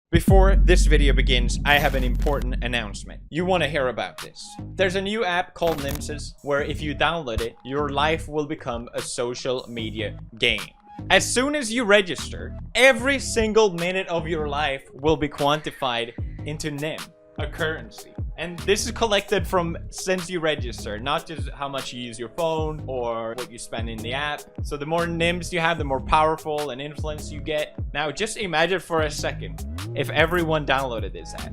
Before this video begins, I have an important announcement. You want to hear about this. There's a new app called Nimsys where if you download it, your life will become a social media game. As soon as you register, every single minute of your life will be quantified into NIM, a currency. And this is collected from since you register, not just how much you use your phone or what you spend in the app. So the more NIMs you have, the more powerful and influence you get. Now, just imagine for a second if everyone downloaded this app.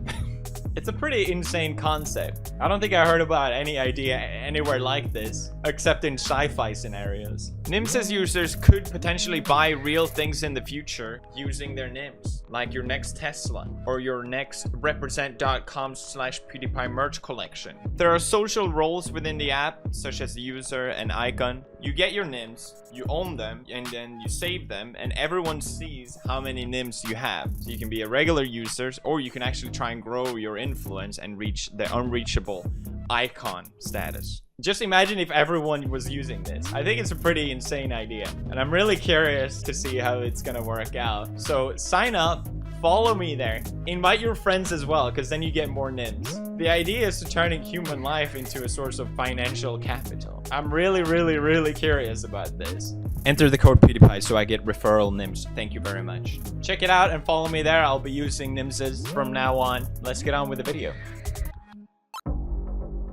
It's a pretty insane concept. I don't think I heard about any idea anywhere like this, except in sci-fi scenarios. Nimsys users could potentially buy real things in the future using their NIMs, like your next Tesla or your next represent.com/PewDiePie merch collection. There are social roles within the app, such as user and icon. You get your NIMs, you own them, and then you save them, and everyone sees how many NIMs you have. So you can be a regular user, or you can actually try and grow your influence and reach the unreachable icon status. Just imagine if everyone was using this. I think it's a pretty insane idea, and I'm really curious to see how it's gonna work out. So sign up, follow me there, invite your friends as well, because then you get more NIMs. The idea is to turning human life into a source of financial capital. I'm really curious about this. Enter the code PewDiePie so I get referral NIMs. Thank you very much. Check it out and follow me there. I'll be using Nimsys from now on. Let's get on with the video.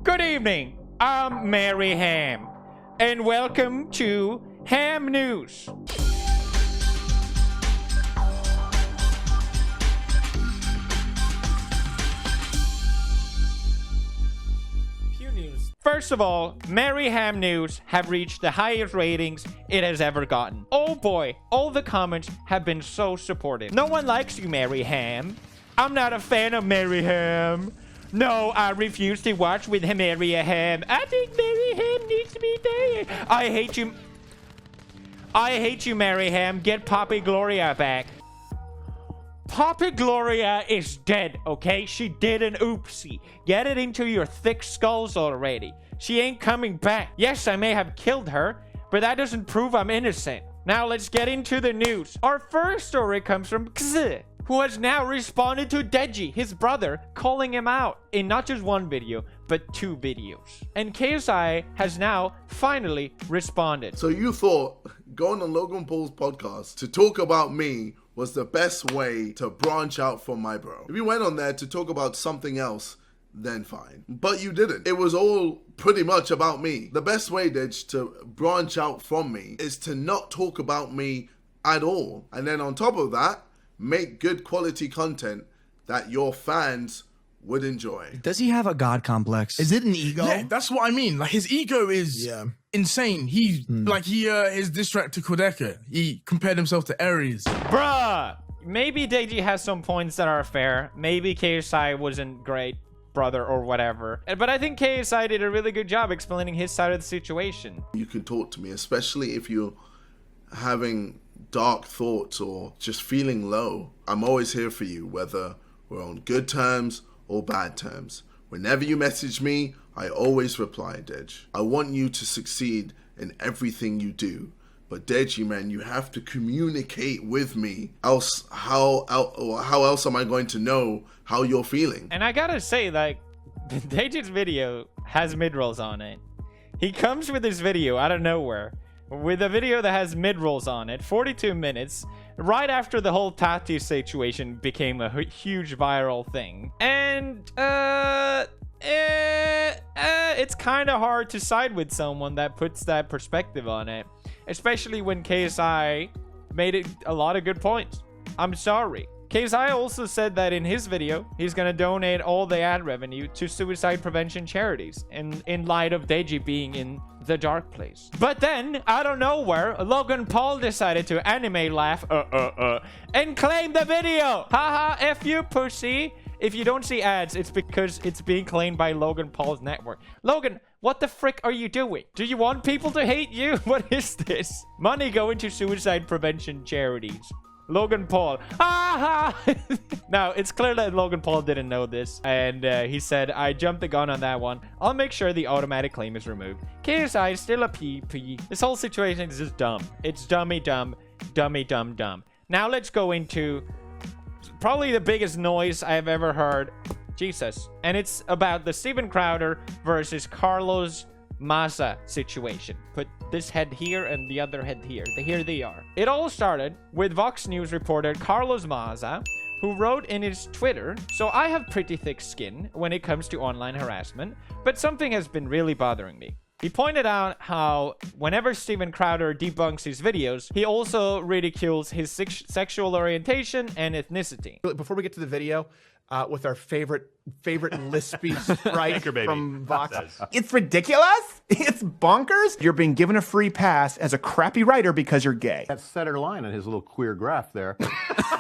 Good evening. I'm Mary Ham, and welcome to Ham News. First of all, Mary Ham News have reached the highest ratings it has ever gotten. Oh boy, all the comments have been so supportive. No one likes you, Mary Ham. I'm not a fan of Mary Ham. No, I refuse to watch with Mary Ham. I think Mary Ham needs to be there. I hate you. I hate you, Mary Ham. Get Poppy Gloria back. Poppy Gloria is dead, okay? She did an oopsie. Get it into your thick skulls already. She ain't coming back. Yes, I may have killed her, but that doesn't prove I'm innocent. Now let's get into the news. Our first story comes from Kz, who has now responded to Deji, his brother, calling him out in not just one video, but 2 videos. And KSI has now finally responded. So you thought going on Logan Paul's podcast to talk about me was the best way to branch out from my bro. If you went on there to talk about something else, then fine. But you didn't. It was all pretty much about me. The best way, Didge, to branch out from me is to not talk about me at all. And then on top of that, make good quality content that your fans would enjoy. Does he have a god complex? Is it an ego? Yeah, that's what I mean. Like, his ego is insane. His diss track to Quadeca, he compared himself to Ares. Bruh! Maybe Deji has some points that are fair. Maybe KSI wasn't great brother or whatever. But I think KSI did a really good job explaining his side of the situation. You can talk to me, especially if you're having dark thoughts or just feeling low. I'm always here for you, whether we're on good terms or bad terms. Whenever you message me, I always reply, Dej. I want you to succeed in everything you do. But Deji, man, you have to communicate with me. Else, how else am I going to know how you're feeling? And I gotta say, like, Deji's video has mid-rolls on it. He comes with this video out of nowhere, with a video that has mid-rolls on it, 42 minutes, right after the whole Tati situation became a huge viral thing. And, it's kind of hard to side with someone that puts that perspective on it, especially when KSI made it a lot of good points. I'm sorry. KSI also said that in his video, he's gonna donate all the ad revenue to suicide prevention charities in light of Deji being in the dark place. But then, out of nowhere, Logan Paul decided to anime laugh and claim the video. Haha, F you, pussy. If you don't see ads, it's because it's being claimed by Logan Paul's network. Logan, what the frick are you doing? Do you want people to hate you? What is this? Money going to suicide prevention charities. Logan Paul. Ah! Now, it's clear that Logan Paul didn't know this. And he said, I jumped the gun on that one. I'll make sure the automatic claim is removed. KSI is still a PP. This whole situation is just dumb. It's dummy dumb. Dummy dumb dumb. Now let's go into probably the biggest noise I've ever heard. Jesus. And it's about the Steven Crowder versus Carlos Maza situation. Put this head here and the other head here. Here they are. It all started with Vox News reporter Carlos Maza, who wrote in his Twitter, "So I have pretty thick skin when it comes to online harassment, but something has been really bothering me." He pointed out how whenever Steven Crowder debunks his videos, he also ridicules his sexual orientation and ethnicity. Before we get to the video, with our favorite lispy sprite from Vox. It's ridiculous. It's bonkers. You're being given a free pass as a crappy writer because you're gay. That center line on his little queer graph there.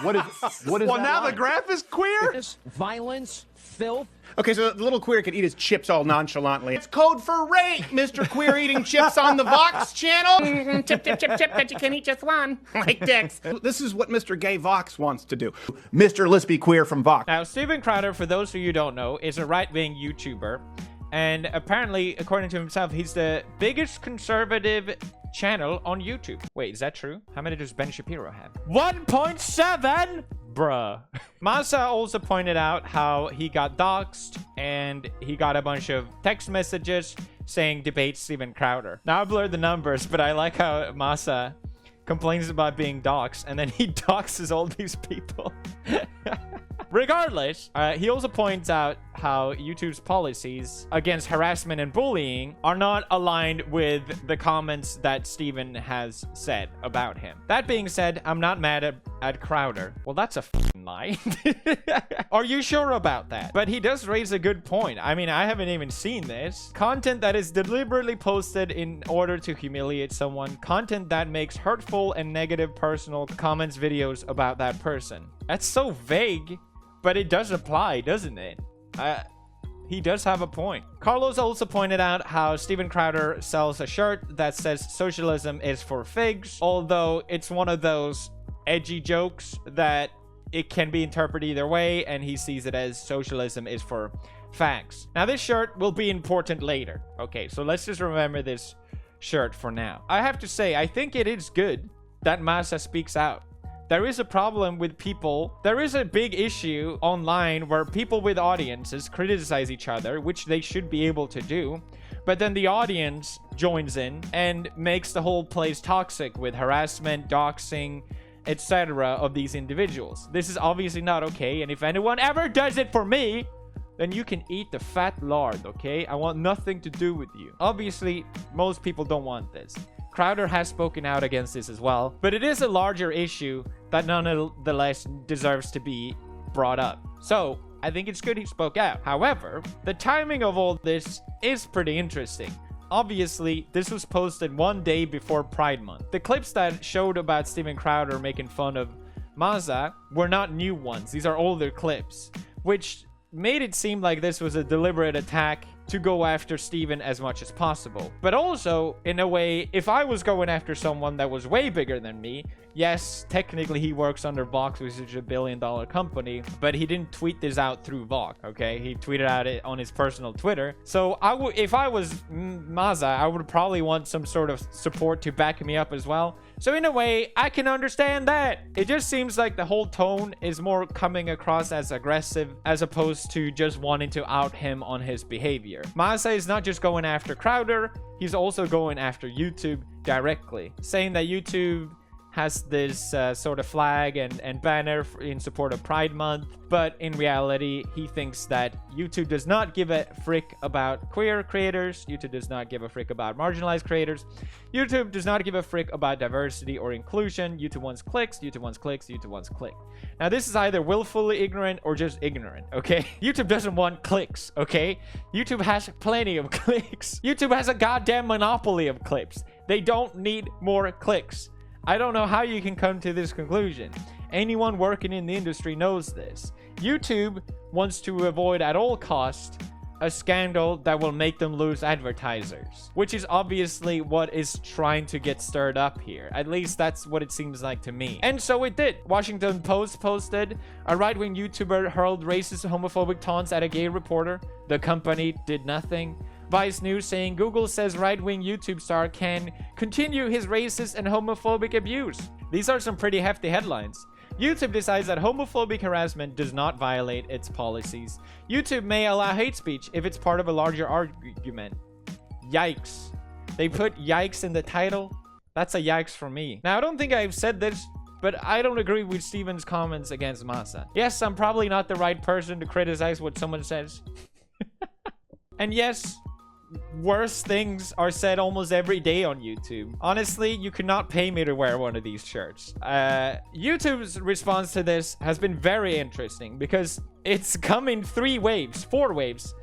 What is Well, that now line? the graph is queer? Violence, filth. Okay, so the little queer could eat his chips all nonchalantly. It's code for rape, Mr. Queer eating chips on the Vox channel. Chip, chip, chip, chip, but you can eat just one. Like dicks. This is what Mr. Gay Vox wants to do. Mr. Lispy Queer from Vox. Now, Steven Crowder, for those of you who don't know, is a right-wing YouTuber. And apparently, according to himself, he's the biggest conservative channel on YouTube. Wait, is that true? How many does Ben Shapiro have? 1.7? Bruh. Maza also pointed out how he got doxxed and he got a bunch of text messages saying debate Steven Crowder. Now I blurred the numbers, but I like how Maza complains about being doxxed and then he doxes all these people. Regardless, he also points out how YouTube's policies against harassment and bullying are not aligned with the comments that Steven has said about him. That being said, I'm not mad at Crowder. Well, that's a f***ing lie. Are you sure about that? But he does raise a good point. I mean, I haven't even seen this. Content that is deliberately posted in order to humiliate someone. Content that makes hurtful and negative personal comments, videos about that person. That's so vague. But it does apply, doesn't it? He does have a point. Carlos also pointed out how Steven Crowder sells a shirt that says socialism is for figs, although it's one of those edgy jokes that it can be interpreted either way, and he sees it as socialism is for fags. Now, this shirt will be important later. Okay, so let's just remember this shirt for now. I have to say, I think it is good that Maza speaks out. There is a problem with people. There is a big issue online where people with audiences criticize each other, which they should be able to do. But then the audience joins in and makes the whole place toxic with harassment, doxing, etc. of these individuals. This is obviously not okay. And if anyone ever does it for me, then you can eat the fat lard, okay? I want nothing to do with you. Obviously, most people don't want this. Crowder has spoken out against this as well, but it is a larger issue that nonetheless deserves to be brought up. So, I think it's good he spoke out. However, the timing of all this is pretty interesting. Obviously, this was posted one day before Pride Month. The clips that showed about Steven Crowder making fun of Maza were not new ones. These are older clips, which made it seem like this was a deliberate attack to go after Steven as much as possible. But also, in a way, if I was going after someone that was way bigger than me, yes, technically he works under Vox, which is a billion-dollar company, but he didn't tweet this out through Vox, okay? He tweeted out it on his personal Twitter. So if I was Maza, I would probably want some sort of support to back me up as well. So in a way, I can understand that. It just seems like the whole tone is more coming across as aggressive as opposed to just wanting to out him on his behavior. Maza is not just going after Crowder, he's also going after YouTube directly, saying that YouTube has this sort of flag and banner in support of Pride Month, but in reality, he thinks that YouTube does not give a frick about queer creators, YouTube does not give a frick about marginalized creators, YouTube does not give a frick about diversity or inclusion, YouTube wants clicks, YouTube wants clicks, YouTube wants click. Now, this is either willfully ignorant or just ignorant, okay? YouTube doesn't want clicks, okay? YouTube has plenty of clicks. YouTube has a goddamn monopoly of clips. They don't need more clicks. I don't know how you can come to this conclusion. Anyone working in the industry knows this. YouTube wants to avoid at all costs a scandal that will make them lose advertisers, which is obviously what is trying to get stirred up here. At least that's what it seems like to me. And so it did. Washington Post posted, a right-wing YouTuber hurled racist homophobic taunts at a gay reporter. The company did nothing. Vice News saying Google says right-wing YouTube star can continue his racist and homophobic abuse. These are some pretty hefty headlines. YouTube decides that homophobic harassment does not violate its policies. YouTube may allow hate speech if it's part of a larger argument. Yikes. They put yikes in the title? That's a yikes for me. Now, I don't think I've said this, but I don't agree with Steven's comments against Masa. Yes, I'm probably not the right person to criticize what someone says. And yes, worse things are said almost every day on YouTube. Honestly, you could not pay me to wear one of these shirts. YouTube's response to this has been very interesting because it's come in 4 waves.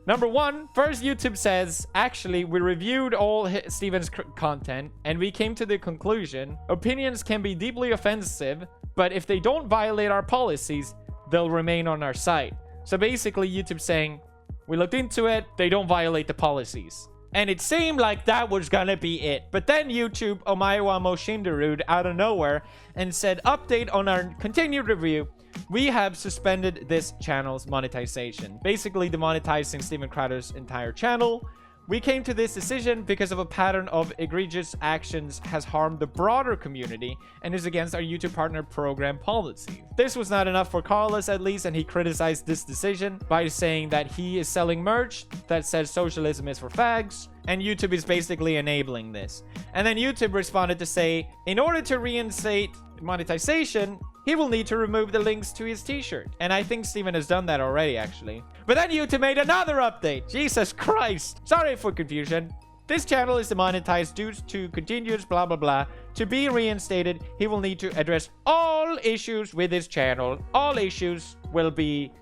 Number 1, first YouTube says, actually, we reviewed all Steven's content and we came to the conclusion opinions can be deeply offensive, but if they don't violate our policies, they'll remain on our site. So basically, YouTube saying, we looked into it, they don't violate the policies. And it seemed like that was gonna be it. But then YouTube, Omaewa Moshinderude, out of nowhere, and said, update on our continued review. We have suspended this channel's monetization. Basically demonetizing Steven Crowder's entire channel. We came to this decision because of a pattern of egregious actions has harmed the broader community and is against our YouTube partner program policy. This was not enough for Carlos, at least, and he criticized this decision by saying that he is selling merch that says socialism is for fags, and YouTube is basically enabling this. And then YouTube responded to say, in order to reinstate monetization, he will need to remove the links to his t-shirt. And I think Steven has done that already, actually. But then YouTube made another update. Jesus Christ. Sorry for confusion. This channel is demonetized due to continuous blah blah blah. To be reinstated, he will need to address all issues with his channel. All issues will be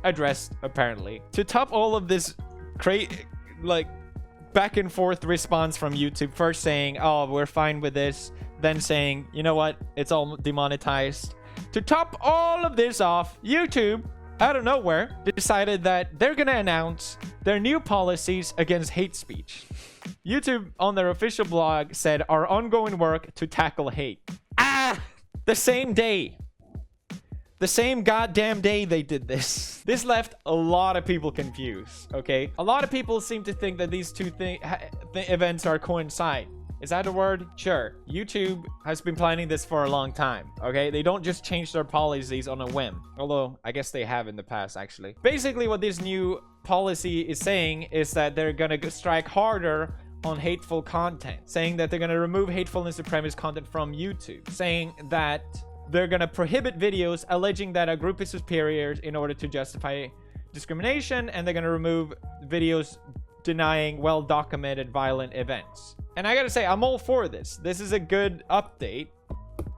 addressed, apparently. To top all of this back and forth response from YouTube, first saying, oh, we're fine with this, then saying, you know what, it's all demonetized. To top all of this off, YouTube, out of nowhere, decided that they're gonna announce their new policies against hate speech. YouTube, on their official blog, said, our ongoing work to tackle hate. The same day. The same goddamn day they did this. This left a lot of people confused, okay? A lot of people seem to think that these two events are coincide. Is that a word? Sure. YouTube has been planning this for a long time, okay? They don't just change their policies on a whim. Although, I guess they have in the past, actually. Basically, what this new policy is saying is that they're gonna strike harder on hateful content. Saying that they're gonna remove hateful and supremacist content from YouTube. Saying that they're gonna prohibit videos alleging that a group is superior in order to justify discrimination. And they're gonna remove videos denying well-documented violent events. And I gotta say, I'm all for this. This is a good update.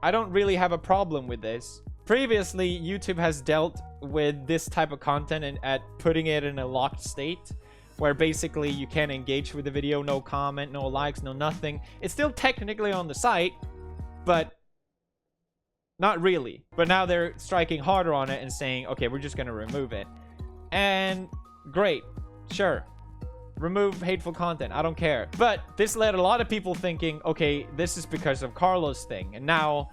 I don't really have a problem with this. Previously, YouTube has dealt with this type of content and at putting it in a locked state where basically you can't engage with the video, no comment, no likes, no nothing. It's still technically on the site, but not really. But now they're striking harder on it and saying, okay, we're just gonna remove it. And great, sure. Remove hateful content, I don't care. But this led a lot of people thinking, okay, this is because of Carlos' thing. And now,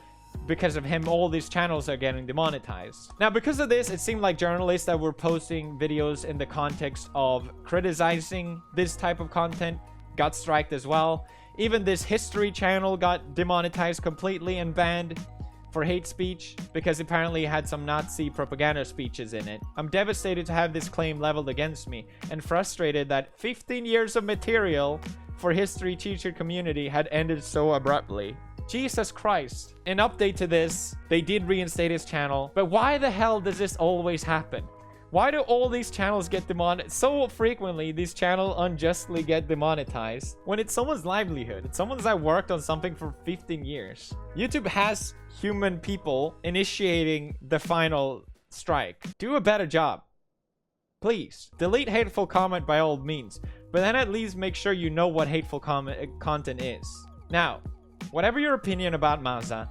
because of him, all these channels are getting demonetized. Now, because of this, it seemed like journalists that were posting videos in the context of criticizing this type of content got striked as well. Even this history channel got demonetized completely and banned for hate speech because apparently it had some Nazi propaganda speeches in it. I'm devastated to have this claim leveled against me and frustrated that 15 years of material for history teacher community had ended so abruptly. Jesus Christ. In update to this, they did reinstate his channel, but why the hell does this always happen? Why do all these channels get demonetized? So frequently, these channels unjustly get demonetized when it's someone's livelihood. It's someone that worked on something for 15 years. YouTube has human people initiating the final strike. Do a better job. Please. Delete hateful comment by all means, but then at least make sure you know what hateful content is. Now, whatever your opinion about Masa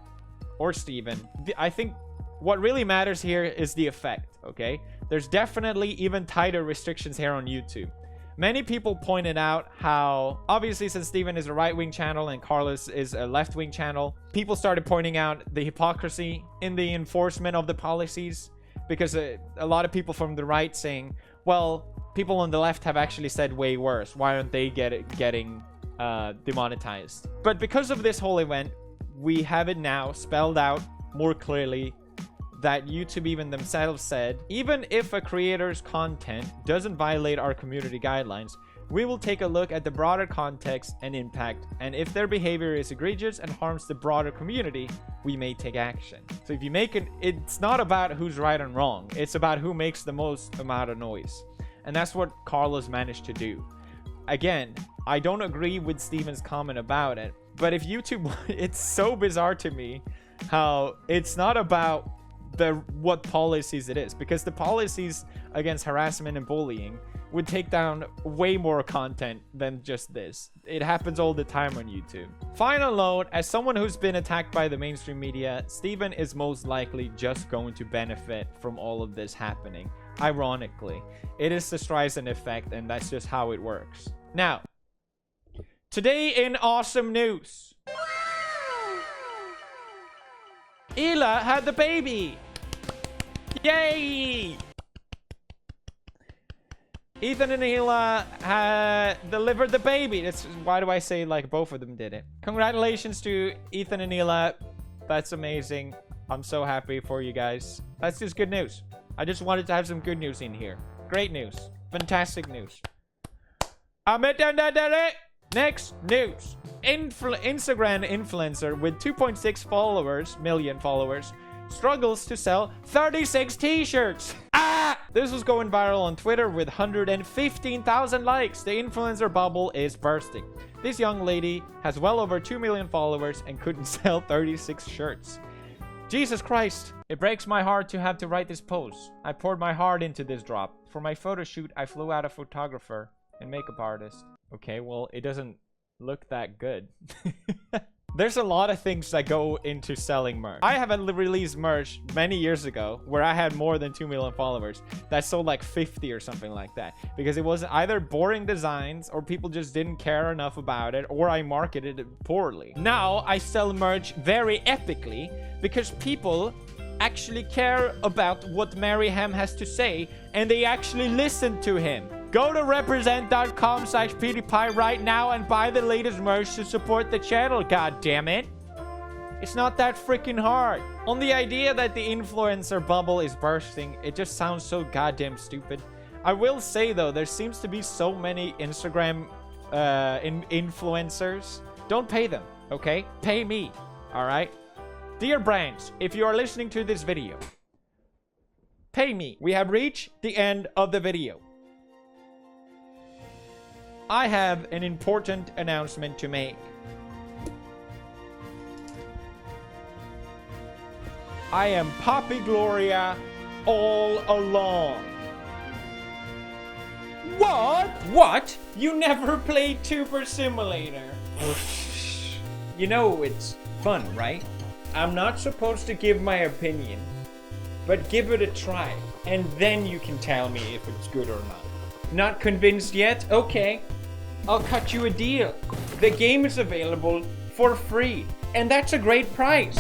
or Steven, I think what really matters here is the effect, okay? There's definitely even tighter restrictions here on YouTube. Many people pointed out how, obviously since Steven is a right-wing channel and Carlos is a left-wing channel, people started pointing out the hypocrisy in the enforcement of the policies because a lot of people from the right saying, well, people on the left have actually said way worse. Why aren't they getting demonetized? But because of this whole event, we have it now spelled out more clearly that YouTube even themselves said, even if a creator's content doesn't violate our community guidelines, we will take a look at the broader context and impact, and if their behavior is egregious and harms the broader community, we may take action. So if you make it, it's not about who's right and wrong, it's about who makes the most amount of noise. And that's what Carlos managed to do. Again, I don't agree with Steven's comment about it, but if YouTube, it's so bizarre to me how it's not about what policies it is, because the policies against harassment and bullying would take down way more content than just this. It happens all the time on YouTube. Final note, as someone who's been attacked by the mainstream media, Steven is most likely just going to benefit from all of this happening. Ironically, it is the Streisand effect, and that's just how it works. Now, today in awesome news, Hila had the baby! Yay! Ethan and Hila had delivered the baby. That's why do I say like both of them did it? Congratulations to Ethan and Hila. That's amazing. I'm so happy for you guys. That's just good news. I just wanted to have some good news in here. Great news. Fantastic news. Next news. Instagram influencer with 2.6 million followers struggles to sell 36 t-shirts. This was going viral on Twitter with 115,000 likes. The influencer bubble is bursting. This young lady has well over 2 million followers and couldn't sell 36 shirts. Jesus Christ. It breaks my heart to have to write this post. I poured my heart into this drop. For my photo shoot, I flew out a photographer and makeup artist. Okay, well, it doesn't look that good. There's a lot of things that go into selling merch. I have released merch many years ago where I had more than 2 million followers that sold like 50 or something like that, because it was either boring designs or people just didn't care enough about it, or I marketed it poorly. Now I sell merch very epically because people actually care about what Maryhem has to say and they actually listen to him. Go to represent.com/PewDiePie right now and buy the latest merch to support the channel, god damn it. It's not that freaking hard. On the idea that the influencer bubble is bursting, it just sounds so goddamn stupid. I will say though, there seems to be so many Instagram influencers. Don't pay them, okay? Pay me, alright? Dear brands, if you are listening to this video, pay me. We have reached the end of the video. I have an important announcement to make. I am Poppy Gloria all along. What? What? You never played Tuber Simulator? You know it's fun, right? I'm not supposed to give my opinion, but give it a try, and then you can tell me if it's good or not. Not convinced yet? Okay. I'll cut you a deal. The game is available for free, and that's a great price.